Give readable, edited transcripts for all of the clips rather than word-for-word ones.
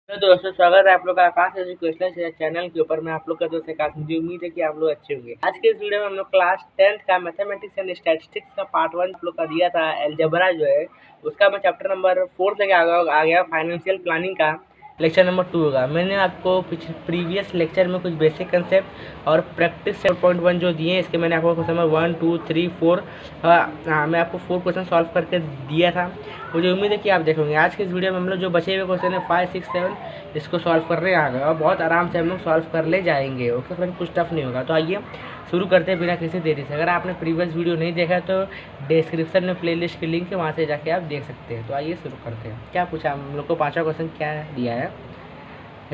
तो दोस्तों स्वागत है आप लोग का आकाश एजुकेशनल चैनल के ऊपर। मैं आप लोग का दोस्त आकाश, मुझे उम्मीद है कि आप लोग अच्छे होंगे। आज के इस वीडियो में हम लोग क्लास 10th का मैथमेटिक्स एंड स्टैटिस्टिक्स का पार्ट 1 आप लोग का दिया था अलजेब्रा जो है उसका मैं चैप्टर नंबर 4 तक आ गया। फाइनेंशियल प्लानिंग का लेक्चर नंबर 2 होगा। मैंने आपको प्रीवियस लेक्चर में कुछ बेसिक कंसेप्ट और प्रैक्टिस 7.1 जो दिए इसके मैंने आपको क्वेश्चन नंबर 1 2 3 4 मैं आपको 4 क्वेश्चन सॉल्व करके दिया था। मुझे उम्मीद है कि आप देखोगे। आज के इस वीडियो में हम लोग जो बचे हुए क्वेश्चन है 5 6 7 इसको सॉल्व करने आ गए और बहुत आराम से हम लोग सॉल्व कर ले जाएंगे। ओके फ्रेंड, कुछ टफ नहीं होगा। तो आइए शुरू करते हैं बिना किसी देरी से। अगर आपने प्रीवियस वीडियो नहीं देखा तो डिस्क्रिप्शन में प्लेलिस्ट की लिंक है, वहाँ से जाके आप देख सकते हैं। तो आइए शुरू करते हैं। क्या पूछा हम लोग को? 5वां क्वेश्चन क्या दिया है?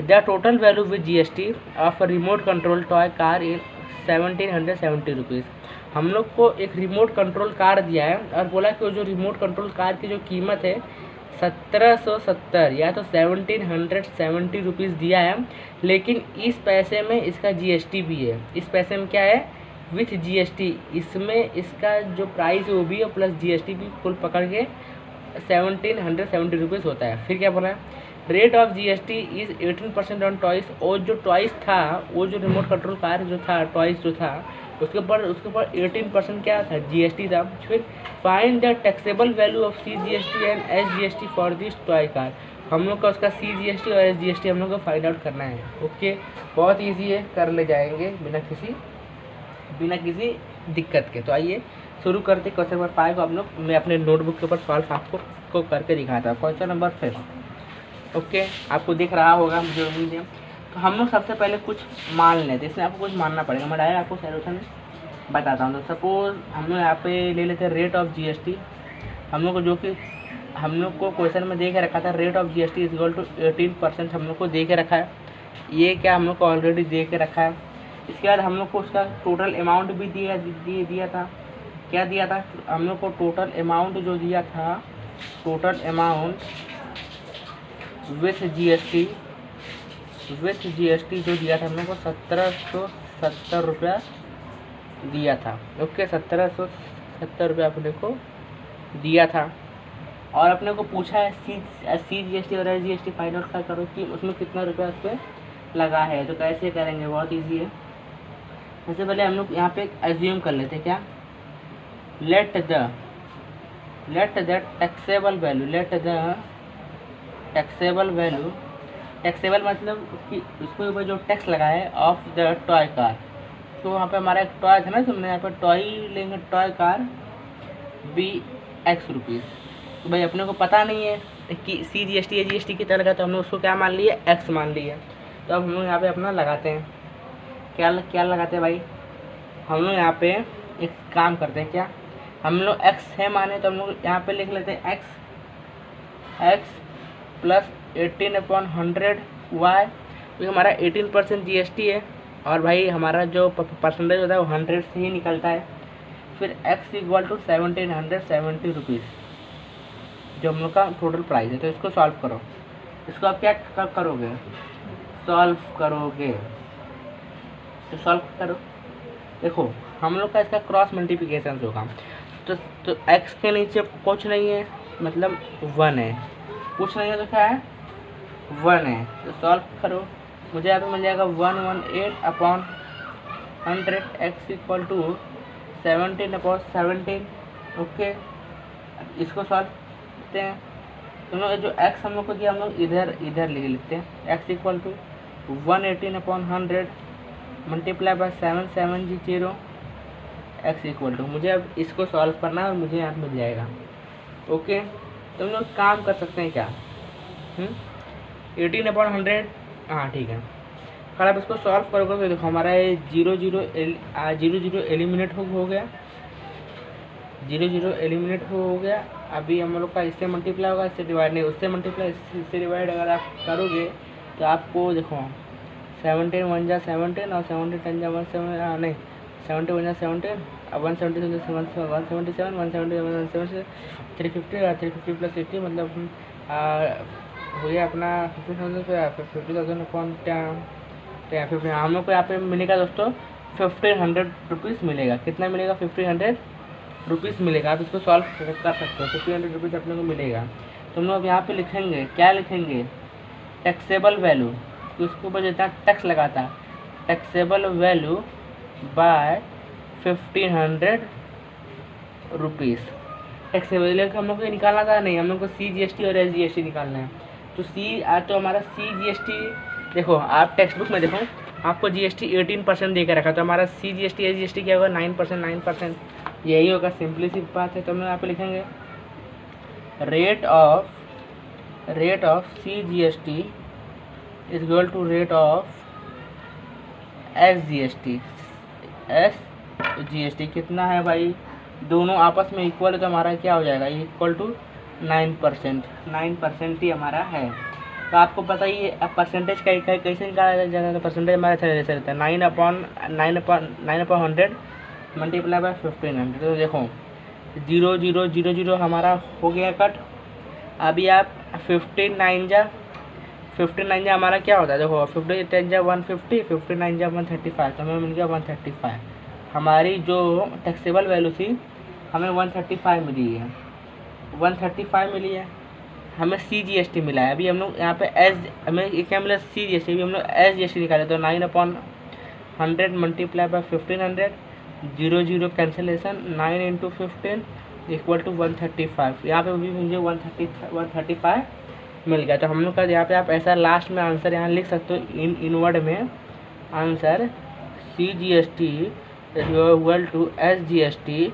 The total value with GST of remote control toy car in 1770 rupees. हम लोग को एक रिमोट कंट्रोल कार दिया है और बोला कि वो जो रिमोट कंट्रोल कार की जो कीमत है 1770 या तो 1770 रुपीज़ दिया है, लेकिन इस पैसे में इसका GST भी है। इस पैसे में क्या है? With GST। इसमें इसका जो प्राइस है वो भी है प्लस GST भी, कुल पकड़ के 1770 रुपीज़ होता है। फिर क्या बोला है? Rate of GST is 18% on toys. और जो टॉयस था, वो जो रिमोट कंट्रोल कार जो था, टॉयस जो था, उसके ऊपर 18% क्या था? GST था। फिर find the taxable value of CGST and SGST for this toy car. हम लोग का उसका CGST और SGST हम लोग को फाइंड आउट करना है। ओके, बहुत ईजी है, कर ले जाएंगे बिना किसी दिक्कत के। तो आइए शुरू करते क्वेश्चन नंबर 5 हम लोग। मैं अपने नोटबुक के ऊपर सॉल्व आपको करके दिखाता हूँ। क्वेश्चन नंबर 5 ओके, आपको दिख रहा होगा मुझे उम्मीद है। तो हम लोग सबसे पहले कुछ मान लेते हैं। इसमें आपको कुछ मानना पड़ेगा। मैं डायरेक्ट आपको सोल्यूशन बताता हूँ। तो सपोज हम लोग यहाँ पे ले लेते हैं रेट ऑफ GST। हम लोग को जो कि हम लोग को क्वेश्चन में दे के रखा था, rate of GST is equal to 18% हम लोग को दे के रखा है। ये क्या हम लोग को ऑलरेडी दे के रखा है। इसके बाद हम लोग को उसका टोटल अमाउंट भी दिया था। क्या दिया था? हम लोग को टोटल अमाउंट जो दिया था, टोटल अमाउंट विथ GST जो दिया था हम लोग को 1770 रुपया दिया था। ओके, 1770 रुपया अपने को दिया था। और अपने को पूछा है CGST और SGST फाइंड आउट करो कि उसमें कितना रुपया उस पर लगा है। तो कैसे करेंगे? बहुत ईजी है। सबसे पहले हम लोग यहाँ पे एज्यूम कर लेते हैं। क्या? Let the taxable value taxable मतलब कि उसके ऊपर जो टैक्स लगा है ऑफ द टॉय कार। तो वहाँ पे हमारा एक टॉय था ना, तो हमने यहाँ पर टॉय लेंगे, टॉय कार भी X रुपीज़। तो भाई अपने को पता नहीं है कि CGST या GST कितना लगा, तो हमने उसको क्या मान लिया? X मान लिया। तो अब हम लोग यहाँ पे अपना लगाते हैं। क्या लगाते हैं भाई? हम लोग यहाँ पे एक काम करते हैं। क्या? हम लोग X है माने, तो हम लोग यहाँ पे लिख लेते हैं X प्लस 18/100 Y। तो हमारा 18% GST है और भाई हमारा जो परसेंटेज होता है वो 100 से ही निकलता है। फिर X इक्वल टू 1770 रुपीज़ जो हम लोग का टोटल प्राइस है। तो इसको सॉल्व करो। इसको आप क्या करोगे? सॉल्व करोगे तो सॉल्व करो। देखो हम लोग का इसका क्रॉस मल्टीप्लिकेशन होगा। तो X के नीचे कुछ नहीं है, मतलब 1 है। कुछ नहीं है तो क्या है? 1 है। तो सॉल्व करो। मुझे यहाँ पे मिल जाएगा 118/100 X इक्वल टू 17/17। ओके, इसको सॉल्व करते हैं। तो लोग जो X हम लोग को दिया हम लोग इधर लिख लेते हैं। X equal to 118/100 multiply by 7700 X equal to, मुझे अब इसको सॉल्व करना है और मुझे यहाँ मिल जाएगा। ओके, तो हम लोग काम कर सकते हैं। क्या? 18/100। हाँ ठीक है। अगर आप इसको सॉल्व करोगे तो देखो हमारा ये 0 एलिमिनेट हो गया। 0 एलिमिनेट हो गया। अभी हम लोग का इससे मल्टीप्लाई होगा, इससे डिवाइड नहीं, उससे मल्टीप्लाई, इससे डिवाइड अगर आप करोगे तो आपको देखो 17 1 जा 17 और 17 10 जा 17 नहीं 70 1 जा 17 अब 177 177 177 350 और 350 प्लस 80 मतलब हो गया अपना 50,000 हम लोग को यहाँ पे मिलेगा दोस्तों 1500 रुपीज़ मिलेगा। कितना मिलेगा? 1500 रुपीज़ मिलेगा। आप इसको सॉल्व कर सकते हो। 1500 रुपीज़ अपने को मिलेगा। तो हम लोग यहाँ पे लिखेंगे, क्या लिखेंगे? टैक्सेबल वैल्यू, तो उसके ऊपर जितना टैक्स लगाता है, taxable value by 1500 rupees. Taxable हम लोग को निकालना था नहीं, हम लोग को CGST और SGST निकालना है। तो तो हमारा CGST देखो, आप टेक्स्ट बुक में देखो आपको GST 18% दे के रखा, तो हमारा CGST SGST क्या होगा 9%। यही होगा, सिंपली सी बात है। तो हम लोग यहाँ पे लिखेंगे rate of CGST is equal to rate of SGST कितना है भाई, दोनों आपस में इक्वल है तो हमारा क्या हो जाएगा, इक्वल टू 9% ही हमारा है। तो आपको पता ही है परसेंटेज कैसे निकाला जाता है, तो परसेंटेज हमारा ऐसे रहता है 9/100 मल्टीप्लाई बाय 1500। तो देखो 0 हमारा हो गया कट। अभी आप 15 जा हमारा क्या होता है, देखो 15 जा 150, 15 जा 135, तो हमें मिल गया 135। हमारी जो टैक्सेबल वैल्यू थी हमें 135 मिली है, 135 मिली है। हमें CGST मिला है। अभी हम लोग यहाँ पे हमें क्या मिला, CGST। अभी हम लोग SGST निकाले, तो 9/100 multiply by 1500, 0 cancellation, 9 × 15 equal to 135। यहाँ पे भी मुझे 135 मिल गया। तो हम लोग का यहाँ पे आप ऐसा लास्ट में आंसर यहाँ लिख सकते हो, इन वर्ड में answer CGST equal to SGST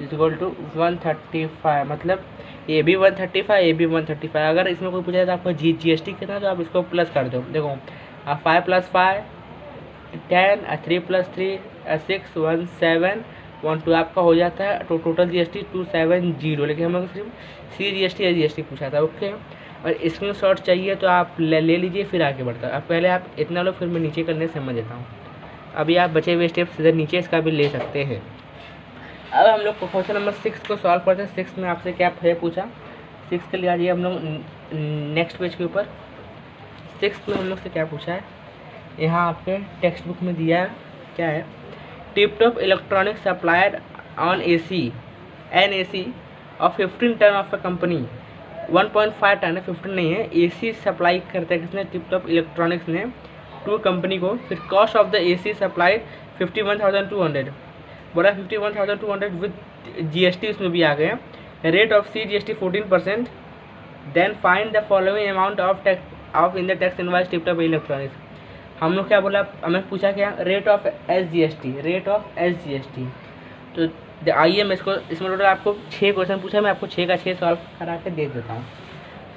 equal to 135। मतलब ये भी 135, ये भी 135। अगर इसमें कोई पूछा तो आपको GST कितना है, तो आप इसको प्लस कर दो। देखो 5 + 5 10, 3 + 3 6, 1 7 1 2 आपका हो जाता है। तो टोटल GST 270। लेकिन हम लोग सिर्फ CGST SGST पूछा था। ओके, और स्क्रीनशॉट चाहिए तो आप ले लीजिए, फिर आगे बढ़ता है। अब पहले आप इतना लो, फिर मैं नीचे करने समझ देता हूँ। अभी आप बचे हुए स्टेप सीधे नीचे इसका भी ले सकते हैं। अब हम लोग क्वेश्चन नंबर 6 को सॉल्व करते हैं। 6 में आपसे क्या है पूछा, 6 के लिए आइए हम लोग नेक्स्ट पेज के ऊपर। 6 में हम लोग से क्या पूछा है, यहाँ आपके टेक्स्ट बुक में दिया है क्या है, Tiptop electronic supplier on NAC of 15 ton of a company. 1.5 ton है, 15 नहीं है। AC सप्लाई करते हैं किसने, टिपटॉप इलेक्ट्रॉनिक्स ने टू कंपनी को। फिर cost of the AC supply 51,200 बोला, 51,200 विद GST उसमें भी आ गया। Rate of CGST 14%। Then find the following amount of in the tax invoice Tiptop electronics. हम लोग क्या बोला, हमें पूछा क्या, रेट ऑफ SGST। तो आइए मैं इसमें टोटल आपको 6 क्वेश्चन पूछा, मैं आपको 6 का 6 सॉल्व करा के दे देता हूँ।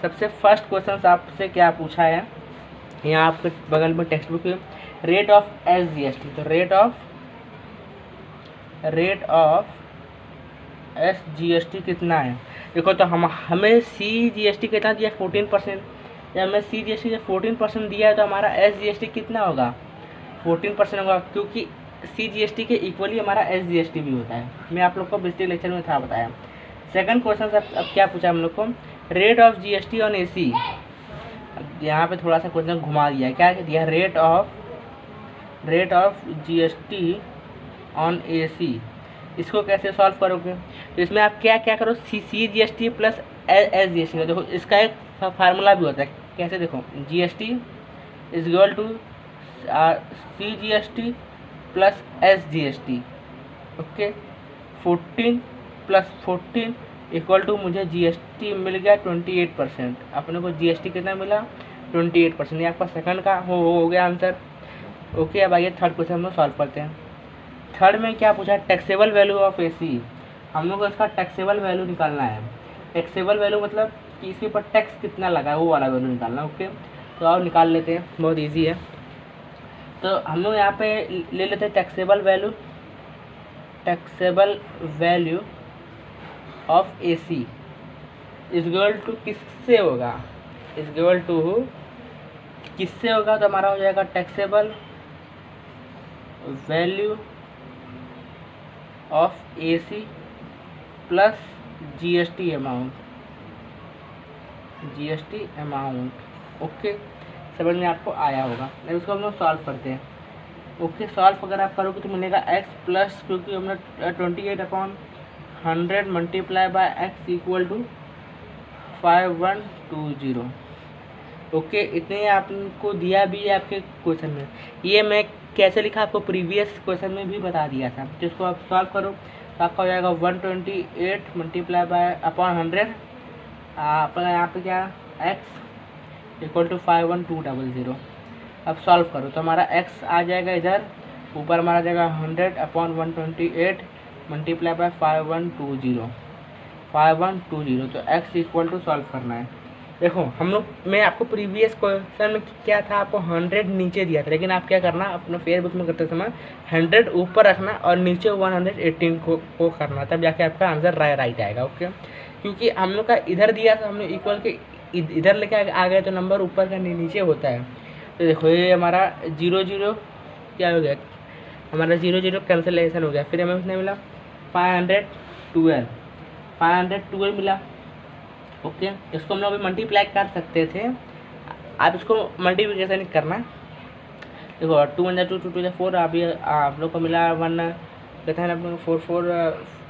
सबसे फर्स्ट क्वेश्चन आपसे क्या पूछा है, यहाँ आपके बगल में टेक्स्ट बुक में रेट ऑफ SGST। तो रेट ऑफ SGST कितना है, देखो। तो हमें CGST कितना दिया, 14%। जब हमें CGST ने 14% दिया है तो हमारा SGST कितना होगा, 14% होगा, क्योंकि CGST के इक्वली हमारा SGST भी होता है। मैं आप लोग को पिछले लेक्चर में था बताया। सेकंड क्वेश्चन अब क्या पूछा हम लोग को, rate of GST on AC। यहाँ पे थोड़ा सा क्वेश्चन घुमा दिया है, क्या दिया, rate of GST on AC। इसको कैसे सॉल्व करोगे, तो इसमें आप क्या करो, CGST प्लस SGST। देखो इसका एक फार्मूला भी होता है, कैसे देखो, GST is equal to CGST plus SGST। Okay, 14 + 14 equal to मुझे GST मिल गया 28%। अपने को GST कितना मिला, 28%। ये आपका सेकंड का हो गया आंसर। ओके, अब आइए थर्ड क्वेश्चन हम लोग सॉल्व करते हैं। थर्ड में क्या पूछा, टैक्सेबल वैल्यू ऑफ AC। हम लोग को इसका टैक्सेबल वैल्यू निकालना है। टैक्सेबल वैल्यू मतलब कि इसके ऊपर टैक्स कितना लगा है, वो वाला वैल्यू निकालना। ओके, तो आप निकाल लेते हैं, बहुत इजी है। तो हम लोग यहाँ पे ले लेते हैं taxable value of AC is equal to किससे होगा, तो हमारा हो जाएगा taxable value of AC plus GST amount. Okay, समझ में आपको आया होगा। अब इसको हम लोग सॉल्व करते हैं। ओके, सॉल्व अगर आप करोगे तो मिलेगा x प्लस, क्योंकि हमने 28/100 multiply by x equal to 5120। Okay, इतने आपको दिया भी है आपके क्वेश्चन में। ये मैं कैसे लिखा आपको प्रीवियस क्वेश्चन में भी बता दिया था। तो इसको आप सॉल्व करो तो आपका हो जाएगा 128 मल्टीप्लाई बाय अपॉन 100, आपका यहाँ पे क्या x इक्वल टू 51200। अब सॉल्व करो तो हमारा x आ जाएगा इधर, ऊपर हमारा जाएगा 100 अपॉन 128 मल्टीप्लाई बाय 5120। तो x इक्वल टू सॉल्व करना है। देखो हम लोग, मैं आपको प्रीवियस क्वेश्चन में क्या था, आपको 100 नीचे दिया था, लेकिन आप क्या करना अपना फेसबुक में करते समय 100 ऊपर रखना और नीचे 118 को करना, तब जाके आपका आंसर राइट आएगा। ओके, क्योंकि हम लोग का इधर दिया था, हमने इक्वल के इधर लेके आ गए तो नंबर ऊपर का नीचे होता है। तो देखो ये हमारा 0 क्या हो गया, हमारा 0 कैंसिलेशन हो गया। फिर हमें कितना मिला 512 मिला। ओके, इसको हम लोग अभी मल्टीप्लाई कर सकते थे, आप इसको मल्टीप्लिकेशन नहीं करना। देखो 2 1 2 2 2 4, अभी आप लोग को मिला 1 कहते हैं आप लोग 4 4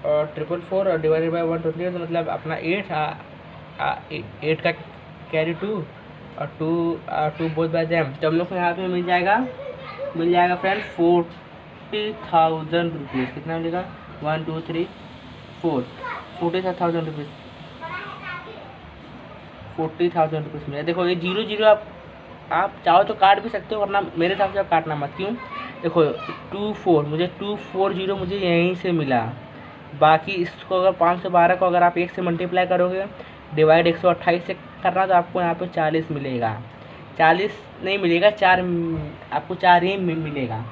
444 और डिवाइडेड बाय 128, तो मतलब अपना 8 का कैरी 2 और 2 बोथ बाय देम। तो हम लोग को यहाँ पे मिल जाएगा फ्रेंड 40,000 रुपीज़। कितना मिलेगा 1 2 3 4 40,000 रुपीज़, 40,000 रुपीज़ मिला। देखो ये 0 आप चाहो तो काट भी सकते हो, वरना मेरे हिसाब से आप काटना मत। क्यों, देखो 240 मुझे यहीं से मिला। बाकी इसको अगर 512 को अगर आप 1 से मल्टीप्लाई करोगे, डिवाइड 128 से करना, तो आपको यहाँ पे 40 मिलेगा। 40 नहीं मिलेगा, 4 आपको 4 ही मिलेगा।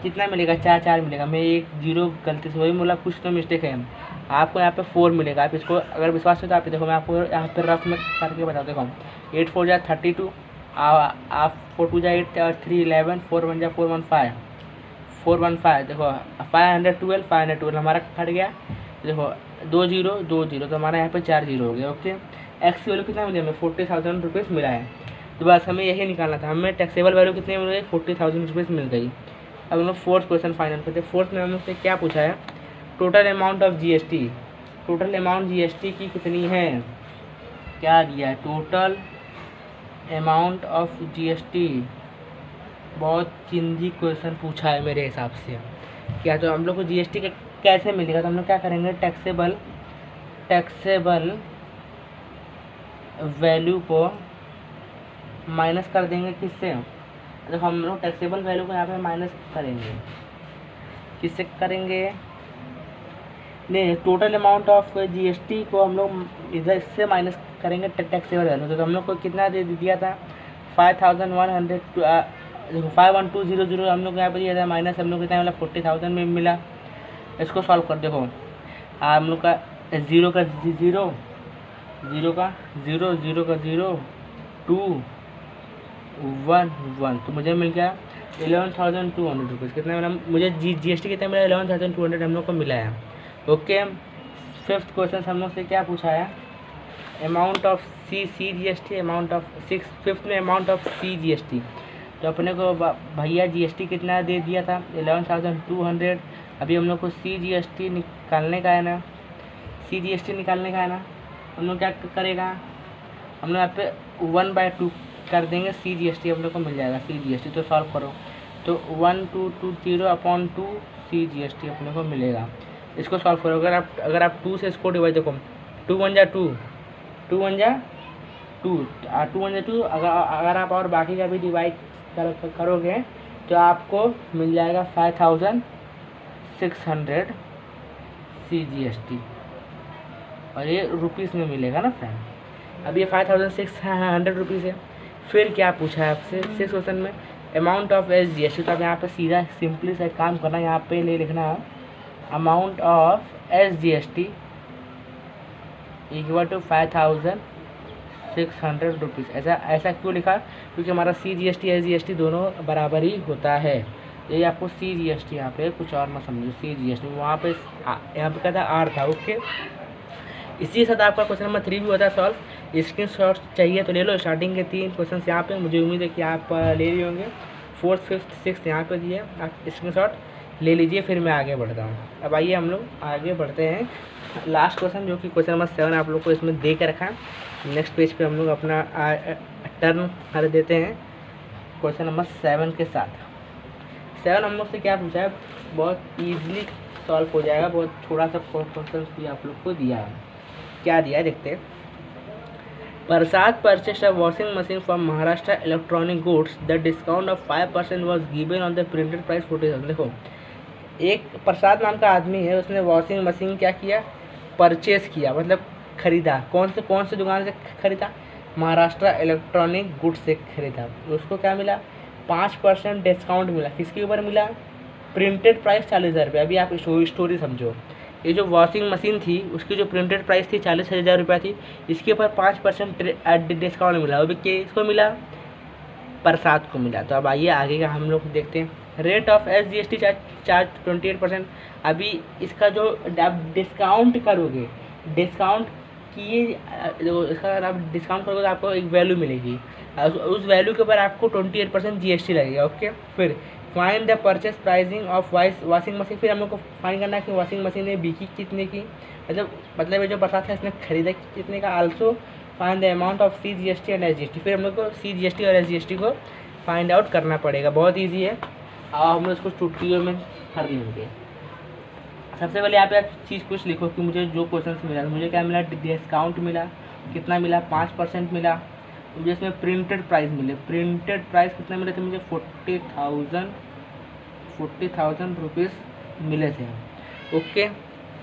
कितना मिलेगा 4 मिलेगा। मैं एक 0 गलती से वही बोला, कुछ तो मिस्टेक है। आपको यहाँ पे 4 मिलेगा। आप इसको अगर विश्वास हो तो आप देखो, मैं आपको यहाँ पे रफ में करके बताता हूँ। 8 4 जा 32, आप 4 2 जा 8 और 3 11, 4 1 जा 415। देखो 512 हमारा कट गया। देखो 2 0 2 0, तो हमारा यहाँ पे 4 0 हो गया। ओके, एक्स की वैल्यू कितना मिला, हमें 40,000 रुपीज़ मिला है। तो बस हमें यही निकालना था। हमें टैक्सेबल वैल्यू कितनी मिल गई, 40,000 रुपीज़ मिल गई। अब हम लोग फोर्थ क्वेश्चन फाइनल करते हैं। फोर्थ में हम लोग से क्या पूछा है, total amount of GST. Total amount GST की कितनी है, क्या दिया है, टोटल अमाउंट ऑफ जीएसटी। बहुत चिंदी क्वेश्चन पूछा है मेरे हिसाब से। क्या तो हम लोग को जीएसटी कैसे मिलेगा, तो हम लोग क्या करेंगे, टैक्सेबल वैल्यू को माइनस कर देंगे किससे। देखो हम लोग टैक्सेबल वैल्यू को यहाँ पे माइनस करेंगे, किससे करेंगे, नहीं, टोटल अमाउंट ऑफ जीएसटी को हम लोग इधर से माइनस करेंगे टैक्सेबल वैल्यू। तो हम लोग को कितना दे दिया था 5,100, 51200 हम लोग यहाँ पर दिया था, माइनस हम लोग कितना मिला 40,000 में मिला। इसको सॉल्व कर देखो, हम लोग का 0 का 0 0 का 0 0 का 0 2 1 1, तो मुझे मिल गया 11,200 रुपीज़। कितना मिला मुझे, जीएसटी कितना मिला 11,200 हम लोग को मिला है। ओके, फिफ्थ क्वेश्चन हम लोग से क्या पूछा है, amount of C GST, amount of fifth में अमाउंट ऑफ सी जीएसटी। तो अपने को भैया जीएसटी कितना दे दिया था 11,200। अभी हम लोग को सी जीएसटी निकालने का है ना, हम लोग क्या करेगा, हम लोग यहाँ पे 1/2 कर देंगे, सी जीएसटी हम लोग को मिल जाएगा सी जीएसटी। तो सॉल्व करो तो 1220/2 सी जीएसटी अपने को मिलेगा। इसको सॉल्व करो, अगर आप 2 से इसको डिवाइड, देखो 2 1 जा 2 2 1 जा 2 2 अगर आप और बाकी का भी डिवाइड करोगे तो आपको मिल जाएगा 5,600 सी जीएसटी, और ये रुपीज़ में मिलेगा ना फ्रेंड। अब ये 5,600 रुपीज़ है। फिर क्या पूछा है आपसे 6 क्वेश्चन में, अमाउंट ऑफ एस जीएसटी। तो अब यहाँ पे सीधा सिंपली से काम करना, यहाँ पे ले लिखना amount of S GST equal to 5,600 rupees. ऐसा क्यों लिखा, क्योंकि हमारा सी जीएसटी एस जीएसटी दोनों बराबर ही होता है। ये आपको सी जीएसटी, यहाँ पे कुछ और मत समझो, सी जीएसटी वहाँ पे यहाँ पे क्या था आर था। ओके, इसी के साथ आपका क्वेश्चन नंबर 3 भी होता है सॉल्व। स्क्रीन शॉट चाहिए तो ले लो, स्टार्टिंग के 3 क्वेश्चन यहाँ पे, मुझे उम्मीद है कि आप ले लिए होंगे। 4th 5th 6th यहाँ पे दिए, आप स्क्रीन शॉट ले लीजिए। फिर मैं आगे बढ़ता हूँ। अब आइए हम लोग आगे बढ़ते हैं। लास्ट क्वेश्चन जो कि क्वेश्चन नंबर 7 आप लोग को इसमें दे के रखा है। नेक्स्ट पेज पे हम लोग अपना टर्न कर देते हैं क्वेश्चन नंबर 7 के साथ। 7 हम लोग से क्या पूछा है, बहुत ईजिली सॉल्व हो जाएगा, बहुत थोड़ा सा क्वेश्चन भी आप लोग को दिया है। क्या दिया है देखते हैं। Prasad purchase a washing machine from Maharashtra electronic goods, the discount of 5% was given on the printed price 40,000। देखो, एक प्रसाद नाम का आदमी है, उसने वॉशिंग मशीन क्या किया, परचेज किया, मतलब खरीदा। कौन से दुकान से खरीदा, महाराष्ट्र इलेक्ट्रॉनिक गुड्स से खरीदा। उसको क्या मिला, 5% डिस्काउंट मिला। किसके ऊपर मिला, प्रिंटेड प्राइस 40,000 रुपये। अभी आप स्टोरी समझो, ये जो वॉशिंग मशीन थी उसकी जो प्रिंटेड प्राइस थी 40,000 रुपये थी, इसके ऊपर 5% डिस्काउंट मिला। वो भी किसको मिला, प्रसाद को मिला। तो अब आइए आगे का हम लोग देखते हैं। Rate of SGST charge 28%। अभी इसका जो आप डिस्काउंट करोगे, डिस्काउंट किए इसका अगर आप डिस्काउंट करोगे तो आपको एक वैल्यू मिलेगी, उस वैल्यू के ऊपर आपको 28% GST लगेगा। ओके, फिर find the purchase pricing of washing machine. फिर हम लोग को फाइंड करना है कि वॉशिंग मशीन ने बिकी कितने की, मतलब ये जो प्रसाद था इसने खरीदा कितने का। Also find the amount of CGST and SGST। फिर हम लोग को CGST और SGST को फाइंड आउट करना पड़ेगा। बहुत ईजी है, और हम लोग इसको चुटकियों में कर लेंगे। सबसे पहले यहाँ पे आप चीज़ कुछ लिखो कि मुझे जो क्वेश्चन मिला, मुझे क्या मिला, डिस्काउंट मिला, कितना मिला, 5% मिला। मुझे इसमें प्रिंटेड प्राइस मिले, प्रिंटेड प्राइस कितने मिले थे मुझे, 40,000 रुपीज़ मिले थे। ओके,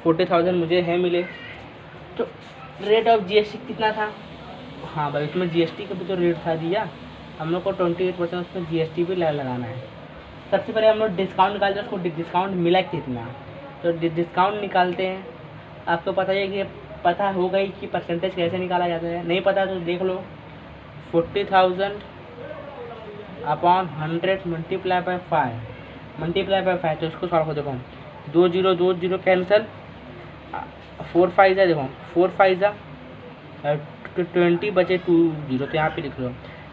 40,000 मुझे है मिले। तो रेट ऑफ GST कितना था, हाँ भाई उसमें GST का भी तो रेट था दिया, हम लोग को 28% उसमें GST भी लगाना है। सबसे पहले हम लोग डिस्काउंट निकालते हैं, उसको डिस्काउंट मिला कितना, तो डिस्काउंट निकालते हैं। आपको पता है कि पता होगा ही कि परसेंटेज कैसे निकाला जाता है, नहीं पता तो देख लो। 40,000 अपॉन 100 मल्टीप्लाई बाय 5, तो इसको सॉल्व कर देखो। 2 0 कैंसिल, 4 5 जा, देखो 4 5 जा 20 बचे 2 0, तो यहाँ पे लिख लो।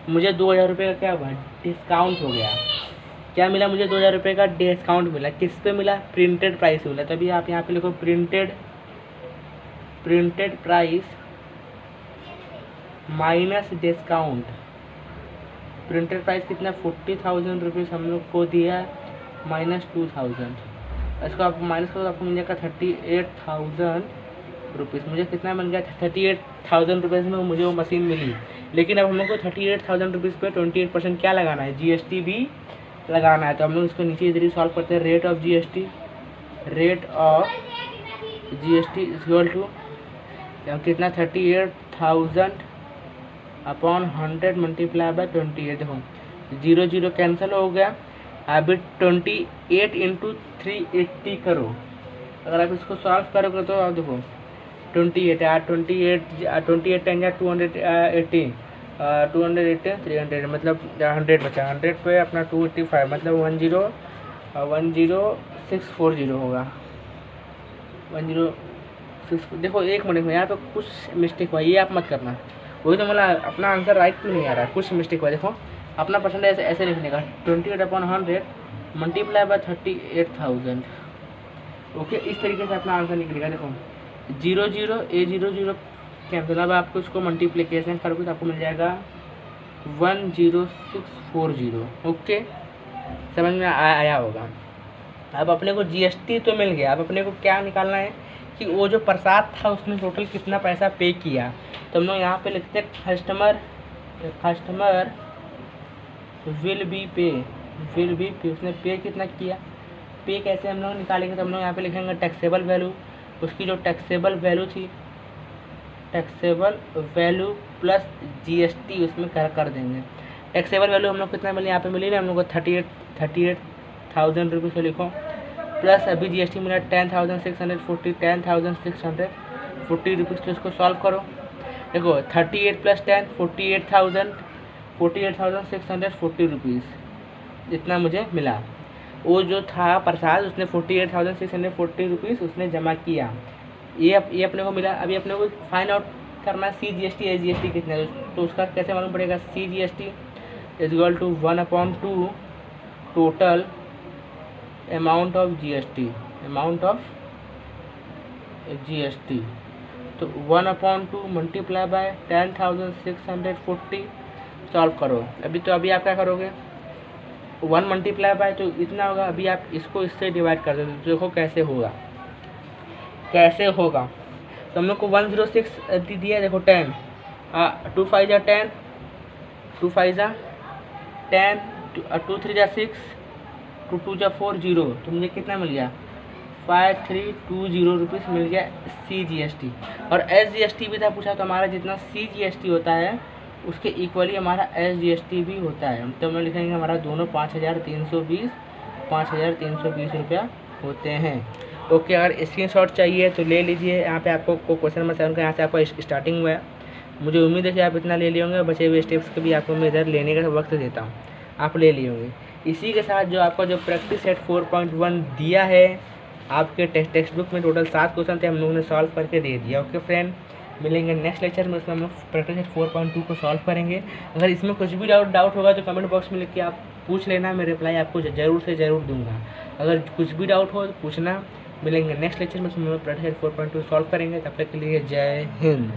मुझे 2,000 रुपये का क्या हुआ, डिस्काउंट हो गया। क्या मिला मुझे, 2,000 रुपये का डिस्काउंट मिला। किस पे मिला, प्रिंटेड प्राइस मिला। तभी आप यहाँ पे लिखो printed price minus discount. Printed price कितना, 40,000 रुपीज़ हम लोग को दिया, माइनस 2,000। इसको आप माइनस करो तो आपको मिल जाएगा 38,000 रुपीज़। मुझे कितना मिल गया, 38,000 रुपीज़ में मुझे वो मशीन मिली। लेकिन अब हम लोग को 38,000 रुपीज़ पे 28% क्या लगाना है, GST भी लगाना है। तो हम लोग इसको नीचे इधर ही सॉल्व करते हैं। Rate of GST equal to कितना, 38,000 अपॉन 100 मल्टीप्लाई बाय 28। देखो 0 0 कैंसिल हो गया। अभी 28 इंटू 380 करो। अगर आप इसको सॉल्व करोगे तो आप देखो 28 10 या 280 280 300, मतलब 100 बचा। 100 पे अपना 285, मतलब 10640 होगा। 106। देखो एक मिनट में यहाँ पे कुछ मिस्टेक हुआ, ये आप मत करना। वही तो मतलब अपना आंसर राइट क्यों नहीं आ रहा है, कुछ मिस्टेक हुआ। देखो अपना परसेंटेज ऐसे लिखने का, 28 अपॉन 100 मल्टीप्लाई बाय 38,000। ओके, इस तरीके से अपना आंसर निकलेगा। देखो 0 0 A 0 0 कैंसिल। अब आपको इसको मल्टीप्लिकेशन करोगे तो आपको मिल जाएगा 10640। ओके, समझ में आया होगा। अब अपने को GST तो मिल गया, अब अपने को क्या निकालना है कि वो जो प्रसाद था उसने टोटल कितना पैसा पे किया। तो हम लोग यहाँ पे लिखते हैं कस्टमर विल बी पे, उसने पे कितना किया। पे कैसे हम लोग निकालेंगे, तो हम लोग यहाँ पे लिखेंगे टैक्सेबल वैल्यू। उसकी जो टैक्सेबल वैल्यू थी, टैक्सेबल वैल्यू प्लस GST उसमें कर देंगे। टैक्सेबल वैल्यू हम लोग कितना मिले, यहाँ पे मिली ना हम लोग को 38,000 रुपीज़ से लिखो, प्लस अभी GST मिला 10,640 रुपीज़। तो इसको सॉल्व करो। देखो 38 प्लस 10 48,640 रुपीज़ इतना मुझे मिला। वो जो था प्रसाद उसने 48,640 रुपीज़ उसने जमा किया, ये अपने को मिला। अभी अपने को फाइंड आउट करना है CGST SGST कितना है, तो उसका कैसे मालूम पड़ेगा। CGST is equal to 1/2 total amount of GST, तो 1/2 मल्टीप्लाई बाय 10,640 सॉल्व करो। अभी आप क्या करोगे, 1 मल्टीप्लाई बाय तो इतना होगा। अभी आप इसको इससे डिवाइड कर दो, देखो कैसे होगा। तो हम लोग को 106 दिया, देखो 10, 2 5 जा 10, 2 5 जा 10, 2 3 जा 6, 2 2 जा 4 0, तो मुझे कितना मिल गया 5320 रुपीज़ मिल गया CGST। और SGST भी था पूछा, तो हमारा जितना CGST होता है उसके इक्वली हमारा SGST भी होता है। तो हम लिखेंगे हमारा दोनों 5320 रुपया होते हैं। ओके, अगर स्क्रीनशॉट चाहिए तो ले लीजिए। यहाँ पे आपको क्वेश्चन नंबर 7 का यहाँ से आपको स्टार्टिंग हुआ है। मुझे उम्मीद है कि आप इतना ले लिए होंगे, बचे हुए स्टेप्स के भी आपको मैं इधर लेने का वक्त देता हूँ, आप ले लिए होंगे। इसी के साथ जो आपका जो प्रैक्टिस सेट 4.1 दिया है आपके टेक्स्ट बुक में, टोटल 7 क्वेश्चन थे, हम लोगों ने सॉल्व करके दे दिया। ओके फ्रेंड, मिलेंगे नेक्स्ट लेक्चर में, उसमें हम लोग प्रैक्टिस सेट 4.2 को सॉल्व करेंगे। अगर इसमें कुछ भी डाउट होगा तो कमेंट बॉक्स में लिख के आप पूछ लेना, मैं रिप्लाई आपको ज़रूर से ज़रूर दूंगा। अगर कुछ भी डाउट हो तो पूछना। मिलेंगे नेक्स्ट लेक्चर में, उसमें प्रैक्टिस सेट 4.2 सॉल्व करेंगे। तब तक के लिए जय हिंद।